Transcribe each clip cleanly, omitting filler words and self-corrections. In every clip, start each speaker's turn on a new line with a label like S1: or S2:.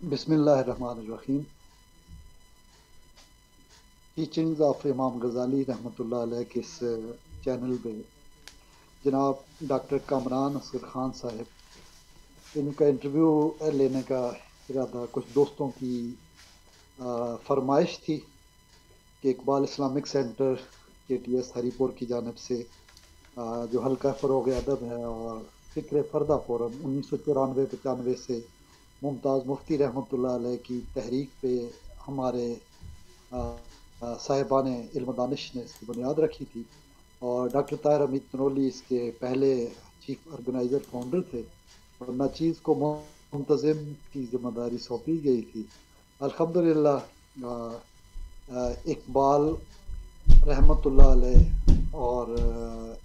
S1: بسم اللہ الرحمن الرحیم۔ ٹیچنگز آف امام غزالی رحمۃ اللہ علیہ کے اس چینل پہ جناب ڈاکٹر کامران اصغر خان صاحب، ان کا انٹرویو لینے کا ارادہ کچھ دوستوں کی فرمائش تھی کہ اقبال اسلامک سینٹر کے ٹی ایس ہری پور کی جانب سے جو حلقہ فروغ ادب ہے اور فکر فردہ فورم 1994-95 سے ممتاز مفتی رحمۃ اللہ علیہ کی تحریک پہ ہمارے صاحبان علم و دانش نے اس کی بنیاد رکھی تھی، اور ڈاکٹر طاہر حمید تنولی اس کے پہلے چیف آرگنائزر فاؤنڈر تھے، اور ناچیز کو منتظم کی ذمہ داری سونپی گئی تھی۔ الحمدللہ اقبال رحمۃ اللہ علیہ اور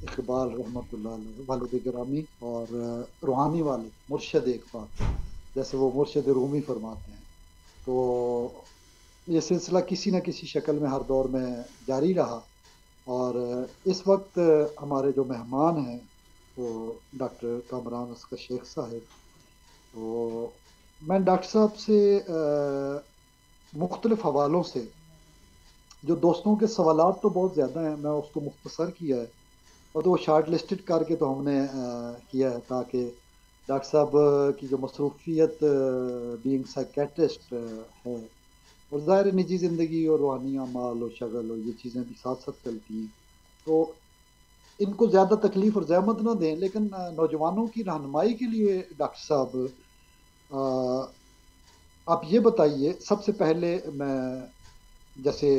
S1: اقبال رحمۃ اللہ علیہ والد گرامی اور روحانی والد مرشد اقبال، جیسے وہ مرشد رومی فرماتے ہیں، تو یہ سلسلہ کسی نہ کسی شکل میں ہر دور میں جاری رہا۔ اور اس وقت ہمارے جو مہمان ہیں وہ ڈاکٹر کامران اصغر شیخ صاحب، تو میں ڈاکٹر صاحب سے مختلف حوالوں سے، جو دوستوں کے سوالات تو بہت زیادہ ہیں، میں اس کو مختصر کیا ہے، اور تو وہ شارٹ لسٹڈ کر کے تو ہم نے کیا ہے تاکہ ڈاکٹر صاحب کی جو مصروفیت بینگ سائیکیٹرسٹ ہے، اور ظاہر نجی زندگی اور روحانی اعمال اور شغل اور یہ چیزیں بھی ساتھ ساتھ چلتی ہیں، تو ان کو زیادہ تکلیف اور زحمت نہ دیں، لیکن نوجوانوں کی رہنمائی کے لیے ڈاکٹر صاحب آپ یہ بتائیے، سب سے پہلے میں جیسے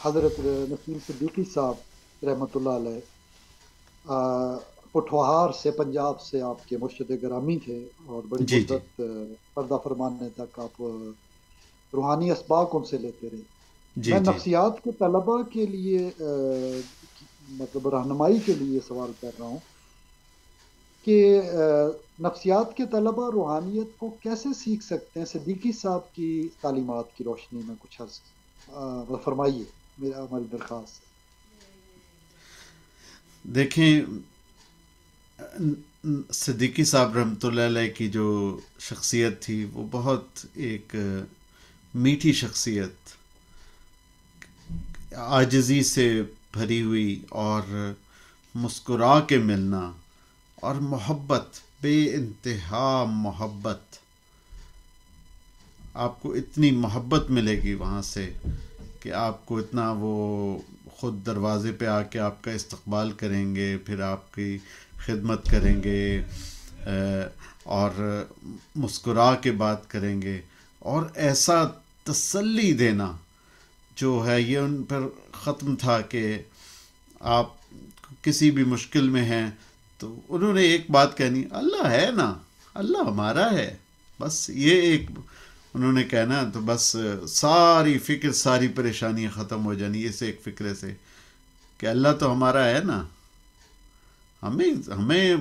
S1: حضرت نسیم صدیقی صاحب رحمۃ اللہ علیہ پٹھوہار سے پنجاب سے آپ کے مرشد گرامی تھے، اور بڑی
S2: جی جی
S1: مدت پردہ فرمانے تک آپ روحانی اسباق ان سے لیتے رہے۔
S2: جی
S1: میں
S2: جی
S1: نفسیات کے طلبہ کے لیے مطلب رہنمائی کے لیے سوال کر رہا ہوں کہ نفسیات کے طلبہ روحانیت کو کیسے سیکھ سکتے ہیں؟ صدیقی صاحب کی تعلیمات کی روشنی میں کچھ عرض فرمائیے، میرا ہماری درخواست ہے۔
S2: دیکھیں، صدیقی صاحب رحمۃ اللہ علیہ کی جو شخصیت تھی وہ بہت ایک میٹھی شخصیت، عاجزی سے بھری ہوئی، اور مسکرا کے ملنا، اور محبت، بے انتہا محبت، آپ کو اتنی محبت ملے گی وہاں سے کہ آپ کو اتنا وہ خود دروازے پہ آ کے آپ کا استقبال کریں گے، پھر آپ کی خدمت کریں گے، اور مسکرا کے بات کریں گے، اور ایسا تسلی دینا جو ہے یہ ان پر ختم تھا کہ آپ کسی بھی مشکل میں ہیں تو انہوں نے ایک بات کہنی: اللہ ہے نا، اللہ ہمارا ہے، بس یہ ایک انہوں نے کہنا تو بس ساری فکر، ساری پریشانیاں ختم ہو جانی اس ایک فکرے سے کہ اللہ تو ہمارا ہے نا، ہمیں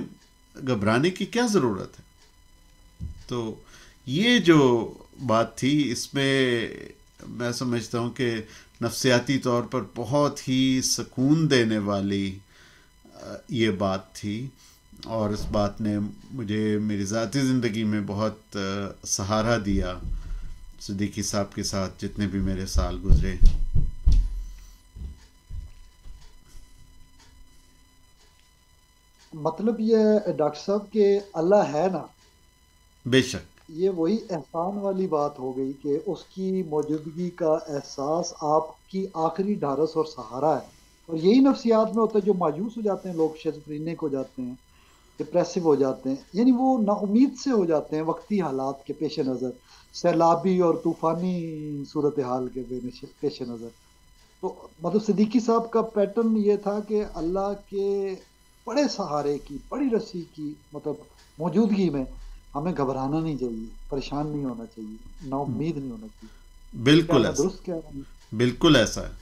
S2: گھبرانے کی کیا ضرورت ہے۔ تو یہ جو بات تھی، اس میں میں سمجھتا ہوں کہ نفسیاتی طور پر بہت ہی سکون دینے والی یہ بات تھی، اور اس بات نے مجھے میری ذاتی زندگی میں بہت سہارا دیا، صدیقی صاحب کے ساتھ جتنے بھی میرے سال گزرے۔
S1: مطلب یہ ہے ڈاکٹر صاحب کہ اللہ ہے نا،
S2: بے شک۔
S1: یہ وہی احسان والی بات ہو گئی کہ اس کی موجودگی کا احساس آپ کی آخری ڈھارس اور سہارا ہے، اور یہی نفسیات میں ہوتا ہے جو مایوس ہو جاتے ہیں لوگ، شیزوفرینک ہو جاتے ہیں، ڈپریسو ہو جاتے ہیں، یعنی وہ نا امید سے ہو جاتے ہیں وقتی حالات کے پیش نظر، سیلابی اور طوفانی صورتحال کے پیش نظر۔ تو مطلب صدیقی صاحب کا پیٹرن یہ تھا کہ اللہ کے بڑے سہارے کی، بڑی رسی کی مطلب موجودگی میں ہمیں گھبرانا نہیں چاہیے، پریشان نہیں ہونا چاہیے، نا امید نہیں ہونا چاہیے۔ کیا
S2: بالکل
S1: میں
S2: ایسا،
S1: درست کہہ رہا ہوں؟
S2: بالکل ایسا ہے،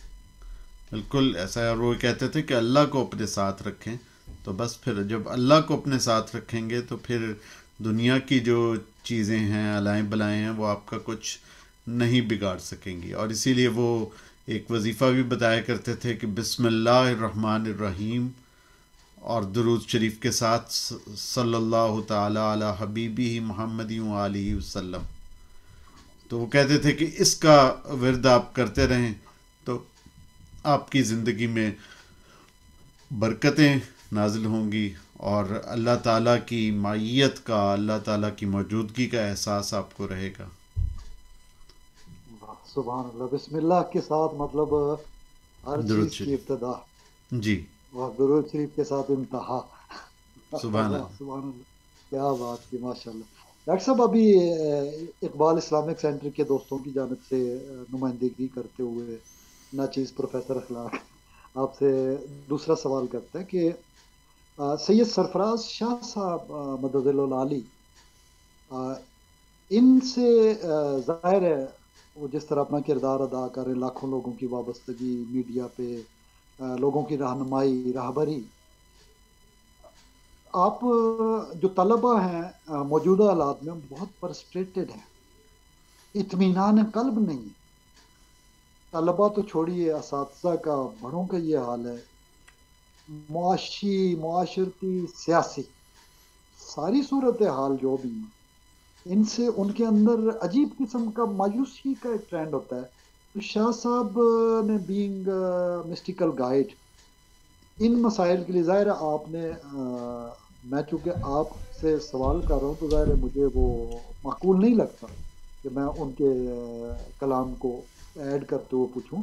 S2: بالکل ایسا ہے۔ اور وہ کہتے تھے کہ اللہ کو اپنے ساتھ رکھیں، تو بس پھر جب اللہ کو اپنے ساتھ رکھیں گے تو پھر دنیا کی جو چیزیں ہیں، الائیں بلائیں ہیں، وہ آپ کا کچھ نہیں بگاڑ سکیں گی۔ اور اسی لیے وہ ایک وظیفہ بھی بتایا کرتے تھے کہ بسم اللہ الرحمن الرحیم، اور درود شریف کے ساتھ صلی اللہ تعالی علی حبیبی محمد علیہ وسلم۔ تو وہ کہتے تھے کہ اس کا ورد آپ کرتے رہیں تو آپ کی زندگی میں برکتیں نازل ہوں گی، اور اللہ تعالیٰ کی معیت کا، اللہ تعالیٰ کی موجودگی کا احساس آپ کو رہے گا۔
S1: سبحان اللہ، بسم اللہ کے ساتھ مطلب ہر
S2: درود
S1: چیز کی
S2: شریف۔
S1: ابتدا
S2: جی،
S1: اور درود شریف کے ساتھ انتہا۔
S2: سبحان
S1: واہ،
S2: اللہ۔
S1: سبحان اللہ، کیا بات کی، ماشاء اللہ۔ ڈاکٹر صاحب ابھی اقبال اسلامک سینٹر کے دوستوں کی جانب سے نمائندگی کرتے ہوئے ناچیز پروفیسر اخلاق آپ سے دوسرا سوال کرتے ہیں کہ سید سرفراز شاہ صاحب مدد العالی، ان سے ظاہر ہے وہ جس طرح اپنا کردار ادا کر رہے ہیں، لاکھوں لوگوں کی وابستگی میڈیا پہ، لوگوں کی رہنمائی، راہبری، آپ جو طلبہ ہیں موجودہ حالات میں بہت فرسٹریٹڈ ہیں، اطمینان قلب نہیں ہے۔ طلبہ تو چھوڑیے، اساتذہ کا، بڑوں کا یہ حال ہے، معاشی، معاشرتی، سیاسی، ساری صورت حال جو بھی ہیں، ان سے ان کے اندر عجیب قسم کا مایوسی کا ایک ٹرینڈ ہوتا ہے۔ تو شاہ صاحب نے بینگ مسٹیکل گائیڈ ان مسائل کے لیے، ظاہر ہے آپ نے میں چونکہ آپ سے سوال کر رہا ہوں تو ظاہر ہے مجھے وہ معقول نہیں لگتا کہ میں ان کے کلام کو ایڈ کرتے ہوئے پوچھوں۔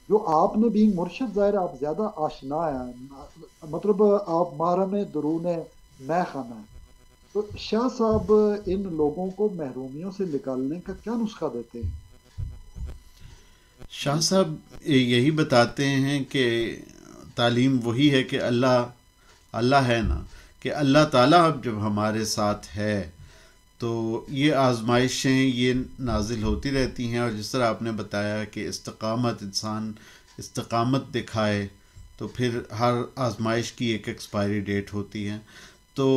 S1: جو آپ نے بینگ مرشد، ظاہر ہے آپ زیادہ آشنا ہیں، مطلب آپ محرم درون مے خانہ ہیں، تو شاہ صاحب ان لوگوں کو محرومیوں سے نکالنے کا کیا نسخہ دیتے ہیں؟
S2: شاہ صاحب یہی بتاتے ہیں کہ تعلیم وہی ہے کہ اللہ ہے نا، کہ اللہ تعالیٰ اب جب ہمارے ساتھ ہے تو یہ آزمائشیں یہ نازل ہوتی رہتی ہیں، اور جس طرح آپ نے بتایا کہ انسان استقامت دکھائے تو پھر ہر آزمائش کی ایک ایکسپائری ڈیٹ ہوتی ہے۔ تو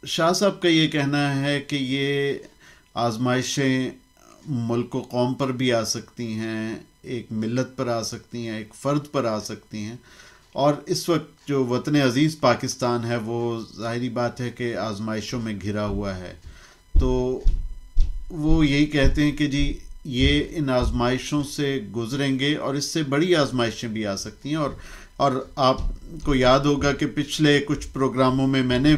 S2: شاہ صاحب کا یہ کہنا ہے کہ یہ آزمائشیں ملک و قوم پر بھی آ سکتی ہیں، ایک ملت پر آ سکتی ہیں، ایک فرد پر آ سکتی ہیں، اور اس وقت جو وطن عزیز پاکستان ہے وہ ظاہری بات ہے کہ آزمائشوں میں گھرا ہوا ہے۔ تو وہ یہی کہتے ہیں کہ جی یہ ان آزمائشوں سے گزریں گے، اور اس سے بڑی آزمائشیں بھی آ سکتی ہیں، اور آپ کو یاد ہوگا کہ پچھلے کچھ پروگراموں میں میں نے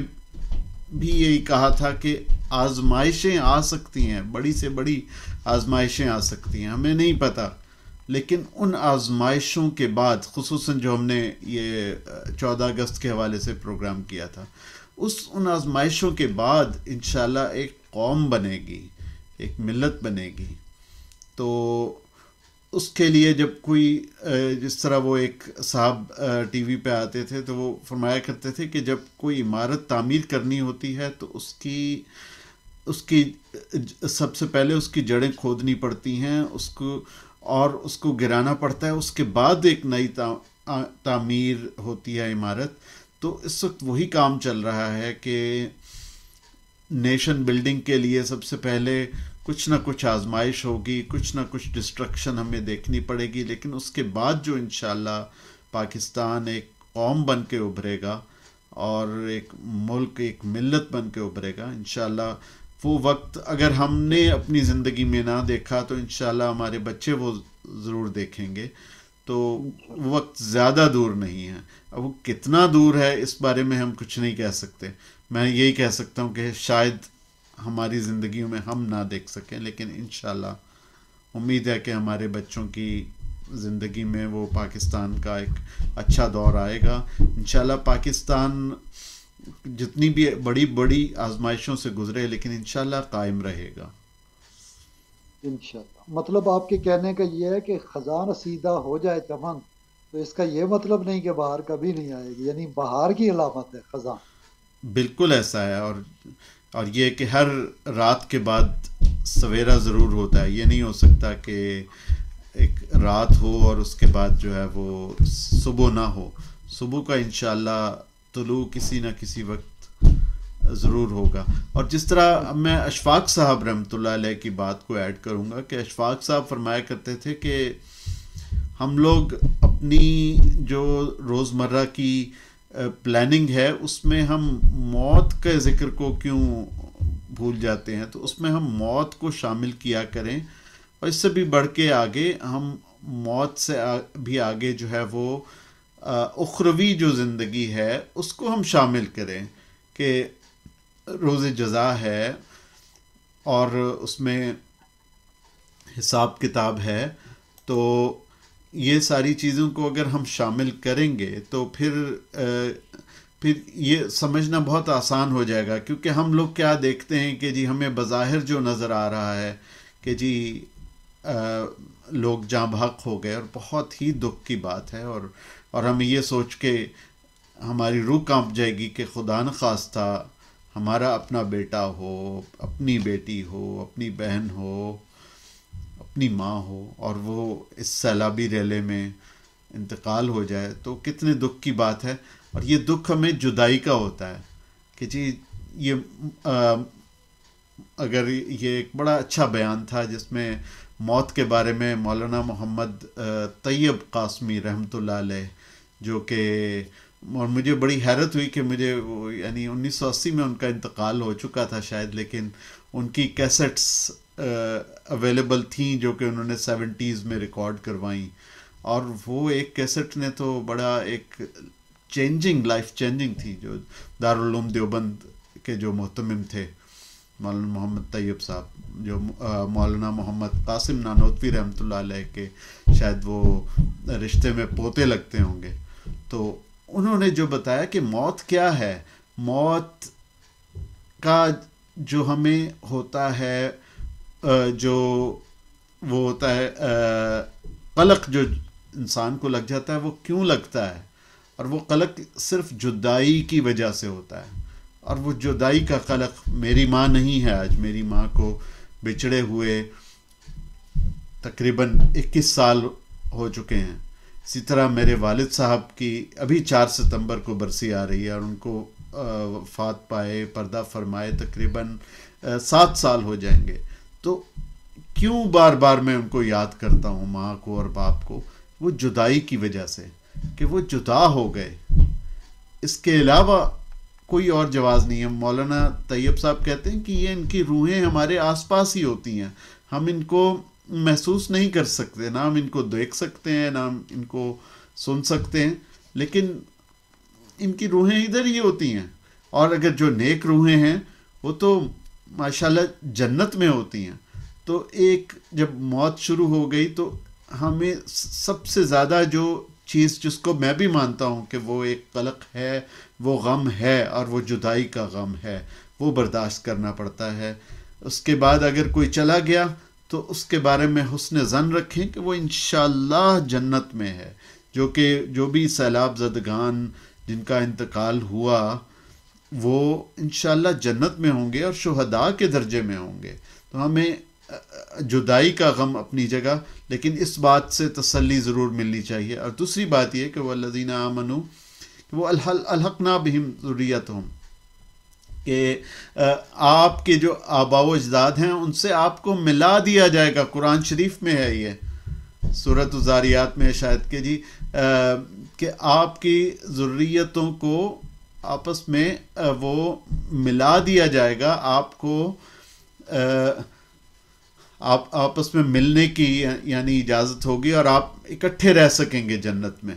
S2: بھی یہی کہا تھا کہ آزمائشیں آ سکتی ہیں، بڑی سے بڑی آزمائشیں آ سکتی ہیں، ہمیں نہیں پتہ، لیکن ان آزمائشوں کے بعد، خصوصاً جو ہم نے یہ 14 اگست کے حوالے سے پروگرام کیا تھا، ان آزمائشوں کے بعد انشاءاللہ ایک قوم بنے گی، ایک ملت بنے گی۔ تو اس کے لیے جب کوئی جس طرح وہ ایک صاحب ٹی وی پہ آتے تھے تو وہ فرمایا کرتے تھے کہ جب کوئی عمارت تعمیر کرنی ہوتی ہے تو اس کی سب سے پہلے اس کی جڑیں کھودنی پڑتی ہیں، اس کو گرانا پڑتا ہے، اس کے بعد ایک نئی تعمیر ہوتی ہے عمارت۔ تو اس وقت وہی کام چل رہا ہے کہ نیشن بلڈنگ کے لیے سب سے پہلے کچھ نہ کچھ آزمائش ہوگی، کچھ نہ کچھ ڈسٹرکشن ہمیں دیکھنی پڑے گی، لیکن اس کے بعد جو انشاءاللہ پاکستان ایک قوم بن کے ابھرے گا اور ایک ملک، ایک ملت بن کے ابھرے گا انشاءاللہ، وہ وقت اگر ہم نے اپنی زندگی میں نہ دیکھا تو انشاءاللہ ہمارے بچے وہ ضرور دیکھیں گے۔ تو وہ وقت زیادہ دور نہیں ہے، اب وہ کتنا دور ہے اس بارے میں ہم کچھ نہیں کہہ سکتے۔ میں یہی کہہ سکتا ہوں کہ شاید ہماری زندگیوں میں ہم نہ دیکھ سکیں، لیکن انشاءاللہ امید ہے کہ ہمارے بچوں کی زندگی میں وہ پاکستان کا ایک اچھا دور آئے گا۔ انشاءاللہ پاکستان جتنی بھی بڑی بڑی آزمائشوں سے گزرے لیکن انشاءاللہ قائم رہے گا۔
S1: انشاءاللہ، مطلب آپ کے کہنے کا یہ ہے کہ خزاں رسیدہ ہو جائے چمن، تو اس کا یہ مطلب نہیں کہ بہار کبھی نہیں آئے گی، یعنی بہار کی علامت ہے خزاں۔
S2: بالکل ایسا ہے، اور یہ کہ ہر رات کے بعد سویرا ضرور ہوتا ہے، یہ نہیں ہو سکتا کہ ایک رات ہو اور اس کے بعد جو ہے وہ صبح نہ ہو۔ صبح کا انشاءاللہ طلوع کسی نہ کسی وقت ضرور ہوگا۔ اور جس طرح میں اشفاق صاحب رحمۃ اللہ علیہ کی بات کو ایڈ کروں گا کہ اشفاق صاحب فرمایا کرتے تھے کہ ہم لوگ اپنی جو روزمرہ کی پلاننگ ہے اس میں ہم موت کے ذکر کو کیوں بھول جاتے ہیں، تو اس میں ہم موت کو شامل کیا کریں، اور اس سے بھی بڑھ کے آگے ہم موت سے بھی آگے جو ہے وہ اخروی جو زندگی ہے اس کو ہم شامل کریں کہ روز جزا ہے اور اس میں حساب کتاب ہے. تو یہ ساری چیزوں کو اگر ہم شامل کریں گے تو پھر یہ سمجھنا بہت آسان ہو جائے گا. کیونکہ ہم لوگ کیا دیکھتے ہیں کہ جی ہمیں بظاہر جو نظر آ رہا ہے کہ جی لوگ جاں بحق ہو گئے اور بہت ہی دکھ کی بات ہے. اور ہمیں یہ سوچ کے ہماری روح کانپ جائے گی کہ خدا نخواستہ ہمارا اپنا بیٹا ہو، اپنی بیٹی ہو، اپنی بہن ہو، اپنی ماں ہو اور وہ اس سیلابی ریلے میں انتقال ہو جائے تو کتنے دکھ کی بات ہے. اور یہ دکھ ہمیں جدائی کا ہوتا ہے کہ جی یہ اگر یہ ایک بڑا اچھا بیان تھا جس میں موت کے بارے میں مولانا محمد طیب قاسمی رحمۃ اللہ علیہ، جو کہ اور مجھے بڑی حیرت ہوئی کہ مجھے یعنی 1980 میں ان کا انتقال ہو چکا تھا شاید، لیکن ان کی کیسٹس اویلیبل تھیں جو کہ انہوں نے 70s میں ریکارڈ کروائیں. اور وہ ایک کیسٹ نے تو بڑا ایک لائف چینجنگ تھی. جو دارالعلوم دیوبند کے جو محتمم تھے مولانا محمد طیب صاحب، جو مولانا محمد قاسم نانوتوی رحمۃ اللہ علیہ کے شاید وہ رشتے میں پوتے لگتے ہوں گے، تو انہوں نے جو بتایا کہ موت کیا ہے. موت کا جو ہمیں ہوتا ہے جو وہ ہوتا ہے قلق جو انسان کو لگ جاتا ہے، وہ کیوں لگتا ہے؟ اور وہ قلق صرف جدائی کی وجہ سے ہوتا ہے. اور وہ جدائی کا قلق، میری ماں نہیں ہے آج، میری ماں کو بچھڑے ہوئے تقریباً 21 سال ہو چکے ہیں. اسی طرح میرے والد صاحب کی ابھی 4 ستمبر کو برسی آ رہی ہے اور ان کو وفات پائے، پردہ فرمائے تقریباً 7 سال ہو جائیں گے. تو کیوں بار بار میں ان کو یاد کرتا ہوں، ماں کو اور باپ کو؟ وہ جدائی کی وجہ سے کہ وہ جدا ہو گئے. اس کے علاوہ کوئی اور جواز نہیں ہے. مولانا طیب صاحب کہتے ہیں کہ یہ ان کی روحیں ہمارے آس پاس ہی ہوتی ہیں، ہم ان کو محسوس نہیں کر سکتے، نہ ہم ان کو دیکھ سکتے ہیں، نہ ہم ان کو سن سکتے ہیں، لیکن ان کی روحیں ادھر ہی ہوتی ہیں. اور اگر جو نیک روحیں ہیں وہ تو ماشاءاللہ جنت میں ہوتی ہیں. تو ایک جب موت شروع ہو گئی تو ہمیں سب سے زیادہ جو چیز جس کو میں بھی مانتا ہوں کہ وہ ایک قلق ہے، وہ غم ہے، اور وہ جدائی کا غم ہے، وہ برداشت کرنا پڑتا ہے. اس کے بعد اگر کوئی چلا گیا تو اس کے بارے میں حسن ظن رکھیں کہ وہ انشاءاللہ جنت میں ہے. جو بھی سیلاب زدگان جن کا انتقال ہوا وہ انشاءاللہ جنت میں ہوں گے اور شہداء کے درجے میں ہوں گے. تو ہمیں جدائی کا غم اپنی جگہ، لیکن اس بات سے تسلی ضرور ملنی چاہیے. اور دوسری بات یہ کہ والذین آمنوا کہ وہ الحقنا بہم ذریتہم، کہ آپ کے جو آباء و اجداد ہیں ان سے آپ کو ملا دیا جائے گا. قرآن شریف میں ہے یہ، سورۃ الذاریات میں شاید کہ آپ کی ذریتوں کو آپس میں وہ ملا دیا جائے گا. آپ کو آپ آپس میں ملنے کی یعنی اجازت ہوگی اور آپ اکٹھے رہ سکیں گے جنت میں.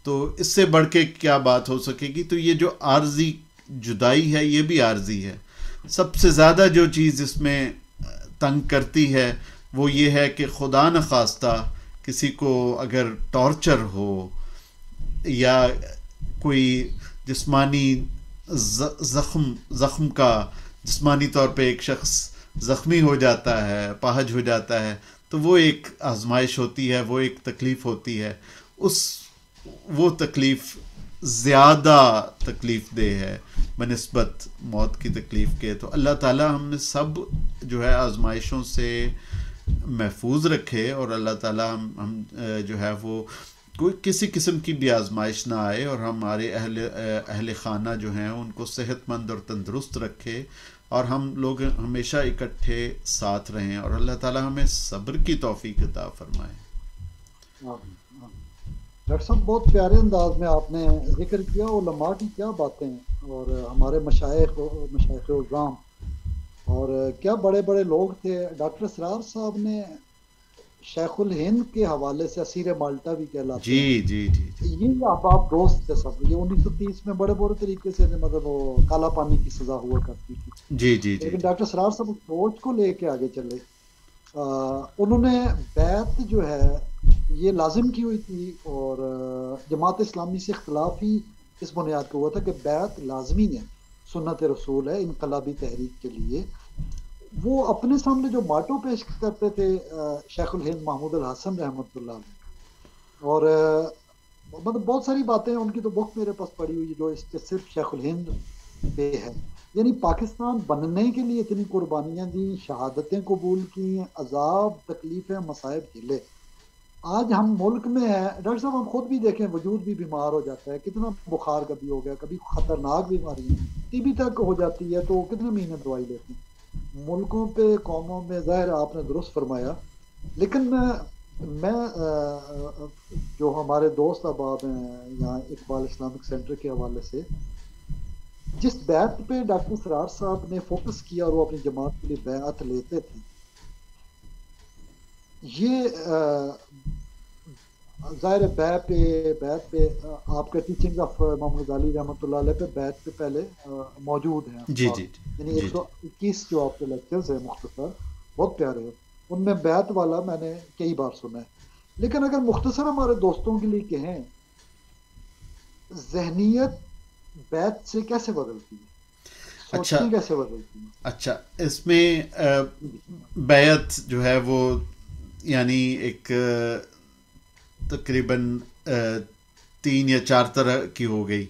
S2: تو اس سے بڑھ کے کیا بات ہو سکے گی؟ تو یہ جو عارضی جدائی ہے یہ بھی عارضی ہے. سب سے زیادہ جو چیز اس میں تنگ کرتی ہے وہ یہ ہے کہ خدا نخواستہ کسی کو اگر ٹارچر ہو یا کوئی جسمانی زخم کا، جسمانی طور پہ ایک شخص زخمی ہو جاتا ہے، پاہج ہو جاتا ہے، تو وہ ایک آزمائش ہوتی ہے، وہ ایک تکلیف ہوتی ہے. وہ تکلیف زیادہ تکلیف دہ ہے بنسبت موت کی تکلیف کے. تو اللہ تعالی ہم نے سب جو ہے آزمائشوں سے محفوظ رکھے اور اللہ تعالی ہم جو ہے وہ کوئی کسی قسم کی بھی آزمائش نہ آئے اور ہمارے اہل خانہ جو ہیں ان کو صحت مند اور تندرست رکھے اور ہم لوگ ہمیشہ اکٹھے ساتھ رہیں اور اللہ تعالی ہمیں صبر کی توفیق عطا فرمائے.
S1: ڈاکٹر صاحب بہت پیارے انداز میں آپ نے ذکر کیا علماء کی کیا باتیں اور ہمارے مشائخ عظام اور کیا بڑے بڑے لوگ تھے. ڈاکٹر اسرار صاحب نے شیخ الہند کے حوالے سے اسیر مالٹا بھی کہلاتے
S2: جی
S1: ہیں.
S2: جی جی جی
S1: یہ احباب دوست تھے سب. یہ 1930 میں بڑے بڑے طریقے سے مطلب وہ کالا پانی کی سزا ہوا کرتی تھی.
S2: جی جی جی
S1: لیکن
S2: جی
S1: ڈاکٹر سرار صاحب اس سوچ کو لے کے آگے چلے. انہوں نے بیعت جو ہے یہ لازم کی ہوئی تھی، اور جماعت اسلامی سے اختلاف ہی اس بنیاد پہ ہوا تھا کہ بیعت لازمی ہے، سنت رسول ہے انقلابی تحریک کے لیے. وہ اپنے سامنے جو ماٹو پیش کرتے تھے شیخ الہند محمود الحسن رحمۃ اللہ علیہ، اور مطلب بہت ساری باتیں ان کی تو بک میرے پاس پڑی ہوئی ہے جو اس پہ صرف شیخ الہند پہ ہے. یعنی پاکستان بننے کے لیے اتنی قربانیاں دیں، شہادتیں قبول کی، عذاب تکلیفیں مصائب جھیلے. آج ہم ملک میں ہیں ڈاکٹر صاحب، ہم خود بھی دیکھیں وجود بھی بیمار ہو جاتا ہے، کتنا بخار کبھی ہو گیا، کبھی خطرناک بیماریاں ٹی بی تک ہو جاتی ہے تو کتنے مہینے دوائی لیتے ہیں. ملکوں پہ قوموں میں ظاہر آپ نے درست فرمایا. لیکن میں جو ہمارے دوست احباب ہیں یہاں اقبال اسلامک سینٹر کے حوالے سے، جس بیعت پہ ڈاکٹر سرار صاحب نے فوکس کیا اور وہ اپنی جماعت کے لیے بیعت لیتے تھے، یہ ظاہر بیعت پہ آپ کے ٹیچنگ آف محمد غزالی رحمۃ اللہ علیہ پہ بیعت پہ پہلے موجود ہیں
S2: جی
S1: الفاظ.
S2: جی
S1: یعنی
S2: جی
S1: ایک
S2: جی
S1: سو اکیس جو آپ کے لیکچرز ہیں مختصر، بہت پیارے ہیں، ان میں بیعت والا میں نے کئی بار سنا ہے. لیکن اگر مختصر ہمارے دوستوں کے لیے کہیں، ذہنیت بیعت سے کیسے بدلتی ہے،
S2: اچھا
S1: سوچیں کیسے بدلتی ہیں؟
S2: اچھا اس میں
S1: جی
S2: بیعت جو ہے وہ یعنی ایک تقریباً 3 یا 4 طرح کی ہو گئی.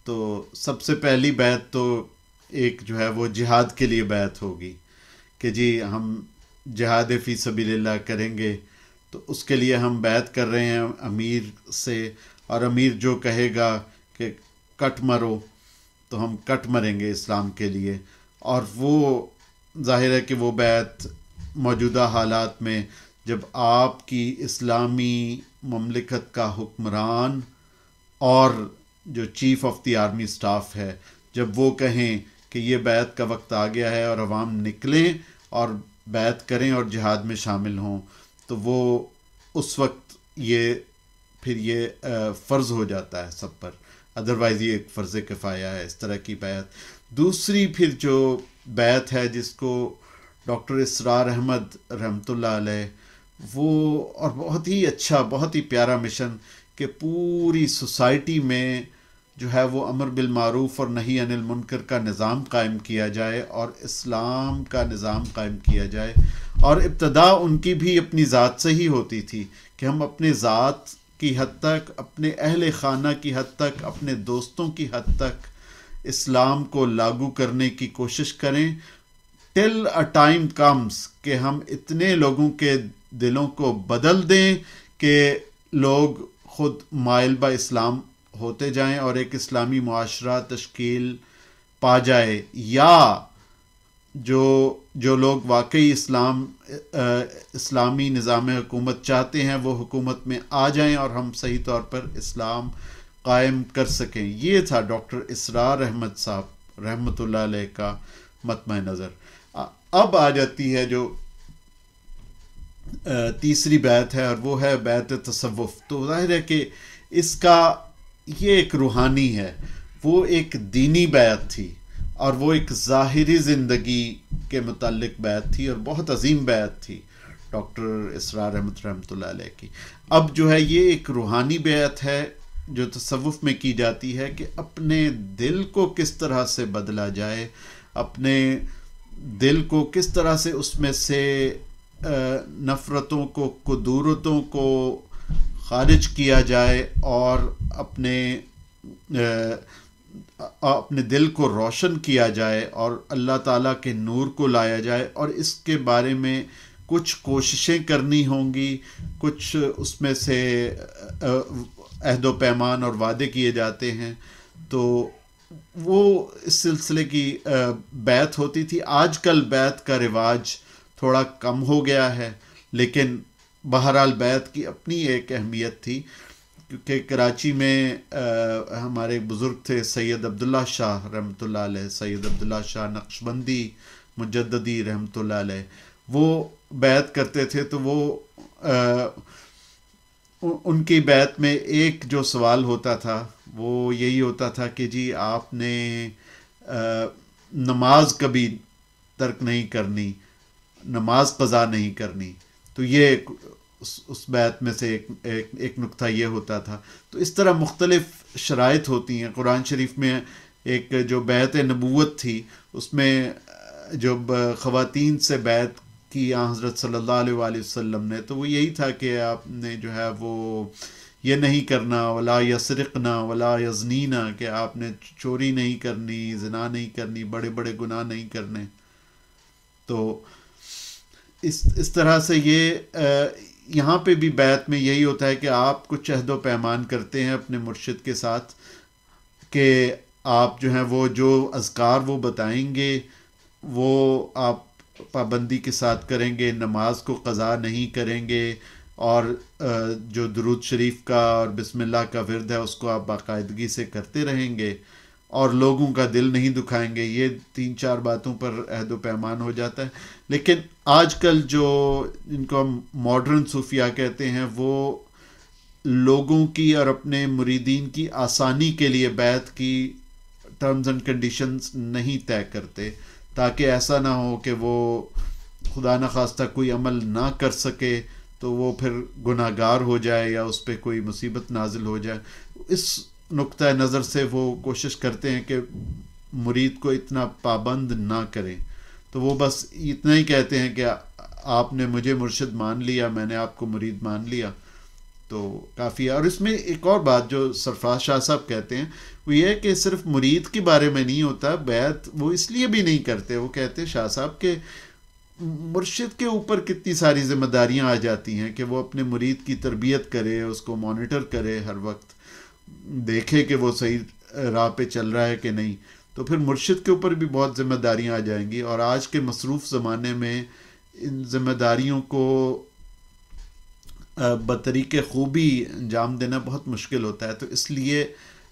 S2: تو سب سے پہلی بیعت تو ایک جو ہے وہ جہاد کے لیے بیعت ہوگی کہ جی ہم جہاد فی سبیل اللہ کریں گے. تو اس کے لیے ہم بیعت کر رہے ہیں امیر سے، اور امیر جو کہے گا کہ کٹ مرو تو ہم کٹ مریں گے اسلام کے لیے. اور وہ ظاہر ہے کہ وہ بیعت موجودہ حالات میں جب آپ کی اسلامی مملکت کا حکمران اور جو chief of the army staff ہے، جب وہ کہیں کہ یہ بیعت کا وقت آ گیا ہے اور عوام نکلیں اور بیعت کریں اور جہاد میں شامل ہوں، تو وہ اس وقت یہ پھر یہ فرض ہو جاتا ہے سب پر. ادروائز یہ ایک فرض کفایہ ہے اس طرح کی بیعت. دوسری پھر جو بیعت ہے جس کو ڈاکٹر اسرار احمد رحمۃ اللہ علیہ، وہ اور بہت ہی اچھا بہت ہی پیارا مشن کہ پوری سوسائٹی میں جو ہے وہ امر بالمعروف اور نہی عن المنکر کا نظام قائم کیا جائے اور اسلام کا نظام قائم کیا جائے. اور ابتدا ان کی بھی اپنی ذات سے ہی ہوتی تھی کہ ہم اپنے ذات کی حد تک، اپنے اہل خانہ کی حد تک، اپنے دوستوں کی حد تک اسلام کو لاگو کرنے کی کوشش کریں. ٹل اے ٹائم کمز کہ ہم اتنے لوگوں کے دلوں کو بدل دیں کہ لوگ خود مائل با اسلام ہوتے جائیں اور ایک اسلامی معاشرہ تشکیل پا جائے، یا جو لوگ واقعی اسلامی نظام حکومت چاہتے ہیں وہ حکومت میں آ جائیں اور ہم صحیح طور پر اسلام قائم کر سکیں. یہ تھا ڈاکٹر اسرار احمد صاحب رحمۃ اللہ علیہ کا مطمع نظر. اب آ جاتی ہے جو تیسری بیعت ہے اور وہ ہے بیعت تصوف. تو ظاہر ہے کہ اس کا یہ ایک روحانی ہے، وہ ایک دینی بیعت تھی اور وہ ایک ظاہری زندگی کے متعلق بیعت تھی اور بہت عظیم بیعت تھی ڈاکٹر اسرار احمد رحمۃ اللہ علیہ کی. اب جو ہے یہ ایک روحانی بیعت ہے جو تصوف میں کی جاتی ہے کہ اپنے دل کو کس طرح سے بدلا جائے، اپنے دل کو کس طرح سے اس میں سے نفرتوں کو، کدورتوں کو خارج کیا جائے اور اپنے دل کو روشن کیا جائے اور اللہ تعالیٰ کے نور کو لایا جائے. اور اس کے بارے میں کچھ کوششیں کرنی ہوں گی، کچھ اس میں سے عہد و پیمان اور وعدے کیے جاتے ہیں. تو وہ اس سلسلے کی بیعت ہوتی تھی. آج کل بیعت کا رواج تھوڑا کم ہو گیا ہے، لیکن بہرحال بیعت کی اپنی ایک اہمیت تھی، کیونکہ کراچی میں ہمارے بزرگ تھے سید عبداللہ شاہ رحمۃ اللہ علیہ، سید عبداللہ شاہ نقشبندی مجددی رحمۃ اللہ علیہ. وہ بیعت کرتے تھے تو وہ ان کی بیعت میں ایک جو سوال ہوتا تھا وہ یہی ہوتا تھا کہ جی آپ نے نماز کبھی ترک نہیں کرنی، نماز قضا نہیں کرنی. تو یہ اس بیعت میں سے ایک نقطہ یہ ہوتا تھا. تو اس طرح مختلف شرائط ہوتی ہیں. قرآن شریف میں ایک جو بیعت نبوت تھی اس میں جب خواتین سے بیعت کی حضرت صلی اللہ علیہ وآلہ وسلم نے، تو وہ یہی تھا کہ آپ نے جو ہے وہ یہ نہیں کرنا، ولا یسرقنا ولا یزنینا، کہ آپ نے چوری نہیں کرنی، زنا نہیں کرنی، بڑے بڑے گناہ نہیں کرنے. تو اس طرح سے یہاں پہ بھی بیعت میں یہی ہوتا ہے کہ آپ کچھ عہد و پیمان کرتے ہیں اپنے مرشد کے ساتھ کہ آپ جو ہیں وہ جو اذکار وہ بتائیں گے وہ آپ پابندی کے ساتھ کریں گے، نماز کو قضا نہیں کریں گے، اور جو درود شریف کا اور بسم اللہ کا ورد ہے اس کو آپ باقاعدگی سے کرتے رہیں گے، اور لوگوں کا دل نہیں دکھائیں گے. یہ 3-4 باتوں پر عہد و پیمان ہو جاتا ہے. لیکن آج کل جو ان کو ہم ماڈرن صوفیہ کہتے ہیں، وہ لوگوں کی اور اپنے مریدین کی آسانی کے لیے بیعت کی ٹرمز اینڈ کنڈیشنز نہیں طے کرتے، تاکہ ایسا نہ ہو کہ وہ خدا نخواستہ کوئی عمل نہ کر سکے تو وہ پھر گناہ گار ہو جائے یا اس پہ کوئی مصیبت نازل ہو جائے. اس نقطۂ نظر سے وہ کوشش کرتے ہیں کہ مرید کو اتنا پابند نہ کریں. تو وہ بس اتنا ہی کہتے ہیں کہ آپ نے مجھے مرشد مان لیا، میں نے آپ کو مرید مان لیا، تو کافی ہے. اور اس میں ایک اور بات جو سرفراز شاہ صاحب کہتے ہیں وہ یہ ہے کہ صرف مرید کے بارے میں نہیں ہوتا بیعت، وہ اس لیے بھی نہیں کرتے. وہ کہتے ہیں شاہ صاحب کہ مرشد کے اوپر کتنی ساری ذمہ داریاں آ جاتی ہیں کہ وہ اپنے مرید کی تربیت کرے، اس کو مانیٹر کرے، ہر وقت دیکھے کہ وہ صحیح راہ پہ چل رہا ہے کہ نہیں. تو پھر مرشد کے اوپر بھی بہت ذمہ داریاں آ جائیں گی، اور آج کے مصروف زمانے میں ان ذمہ داریوں کو بطریق خوبی انجام دینا بہت مشکل ہوتا ہے. تو اس لیے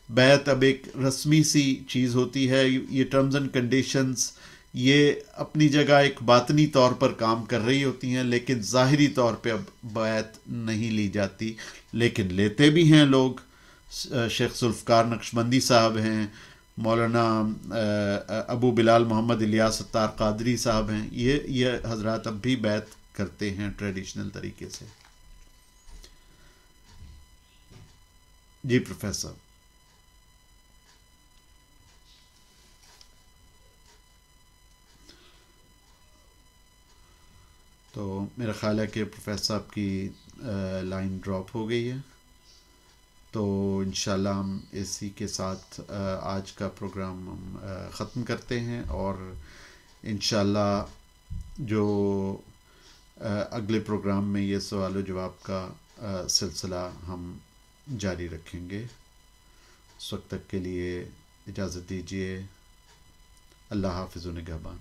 S2: بیعت اب ایک رسمی سی چیز ہوتی ہے. یہ ٹرمز اینڈ کنڈیشنز یہ اپنی جگہ ایک باطنی طور پر کام کر رہی ہوتی ہیں، لیکن ظاہری طور پہ اب بیعت نہیں لی جاتی. لیکن لیتے بھی ہیں لوگ. شیخ ذوالفقار نقشبندی صاحب ہیں، مولانا ابو بلال محمد الیاس ستار قادری صاحب ہیں، یہ حضرات اب بھی بیعت کرتے ہیں ٹریڈیشنل طریقے سے. جی پروفیسر. تو میرا خیال ہے کہ پروفیسر صاحب کی لائن ڈراپ ہو گئی ہے. تو انشاءاللہ ہم اسی کے ساتھ آج کا پروگرام ہم ختم کرتے ہیں، اور انشاءاللہ جو اگلے پروگرام میں یہ سوال و جواب کا سلسلہ ہم جاری رکھیں گے. اس وقت تک کے لیے اجازت دیجیے. اللہ حافظ و نگہبان.